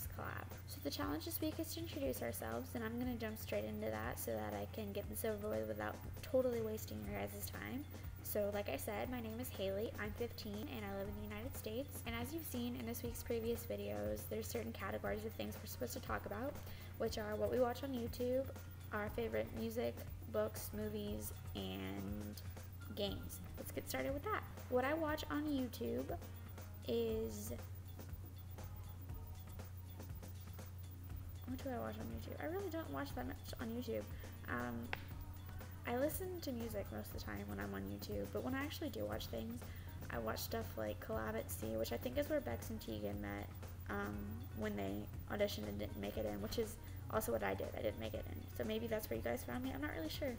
SevenLivesCollab. So the challenge this week is to introduce ourselves, and I'm going to jump straight into that so that I can get this over with without totally wasting your guys' time. So like I said, my name is Haley, I'm 15, and I live in the United States. And as you've seen in this week's previous videos, there's certain categories of things we're supposed to talk about, which are what we watch on YouTube, our favorite music, books, movies, and games. Let's get started with that. What I watch on YouTube is... What do I watch on YouTube? I really don't watch that much on YouTube. I listen to music most of the time when I'm on YouTube, but when I actually do watch things, I watch stuff like Collab at Sea, which I think is where Bex and Tegan met when they auditioned and didn't make it in, which is also what I did. I didn't make it in. So maybe that's where you guys found me. I'm not really sure.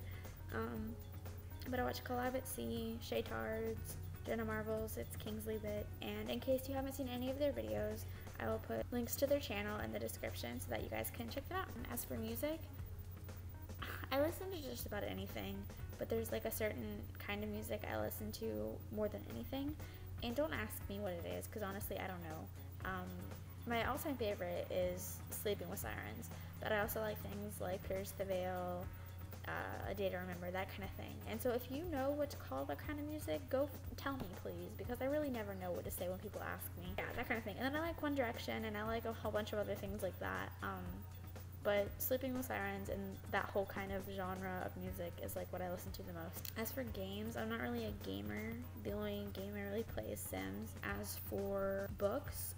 But I watch Collab at Sea, Shaytards, Jenna Marbles, It's Kingsley Bit, and in case you haven't seen any of their videos, I will put links to their channel in the description so that you guys can check them out. And as for music, I listen to just about anything, but there's like a certain kind of music I listen to more than anything, and don't ask me what it is, because honestly I don't know. My all-time favorite is Sleeping with Sirens, but I also like things like Pierce the Veil, A Day to Remember, that kind of thing. And so if you know what to call that kind of music, go tell me please, because I really never know what to say when people ask me. Yeah, that kind of thing. And then I like One Direction, and I like a whole bunch of other things like that. But Sleeping with Sirens and that whole kind of genre of music is like what I listen to the most. As for games, I'm not really a gamer. The only game I really play is Sims. As for books,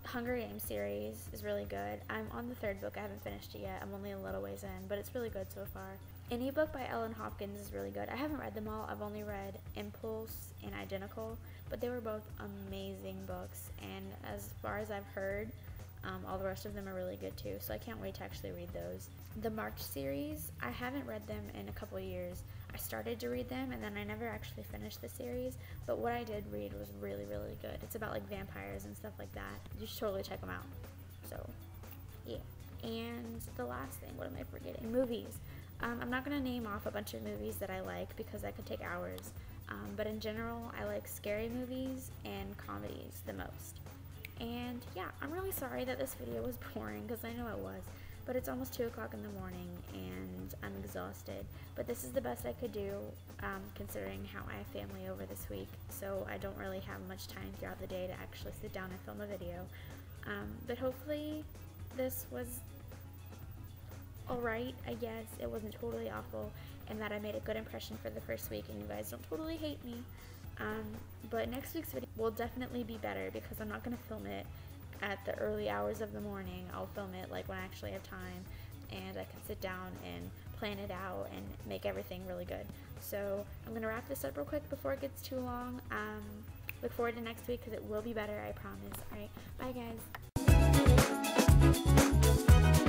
Hunger Games series is really good. I'm on the 3rd book. I haven't finished it yet. I'm only a little ways in, but it's really good so far. Any book by Ellen Hopkins is really good. I haven't read them all. I've only read Impulse and Identical, but they were both amazing books, and as far as I've heard, all the rest of them are really good too, so I can't wait to actually read those. The March series, I haven't read them in a couple years. I started to read them and then I never actually finished the series, but what I did read was really, really good. It's about like vampires and stuff like that. You should totally check them out. So, yeah. And the last thing, what am I forgetting? Movies. I'm not going to name off a bunch of movies that I like because that could take hours, but in general, I like scary movies and comedies the most. And yeah, I'm really sorry that this video was boring, because I know it was, but it's almost 2 o'clock in the morning and I'm exhausted. But this is the best I could do, considering how I have family over this week, so I don't really have much time throughout the day to actually sit down and film a video. But hopefully this was alright, I guess. It wasn't totally awful, and that I made a good impression for the first week and you guys don't totally hate me. But next week's video will definitely be better, because I'm not going to film it at the early hours of the morning. I'll film it like when I actually have time and I can sit down and plan it out and make everything really good. So I'm going to wrap this up real quick before it gets too long. Look forward to next week, because it will be better, I promise. Alright, bye guys.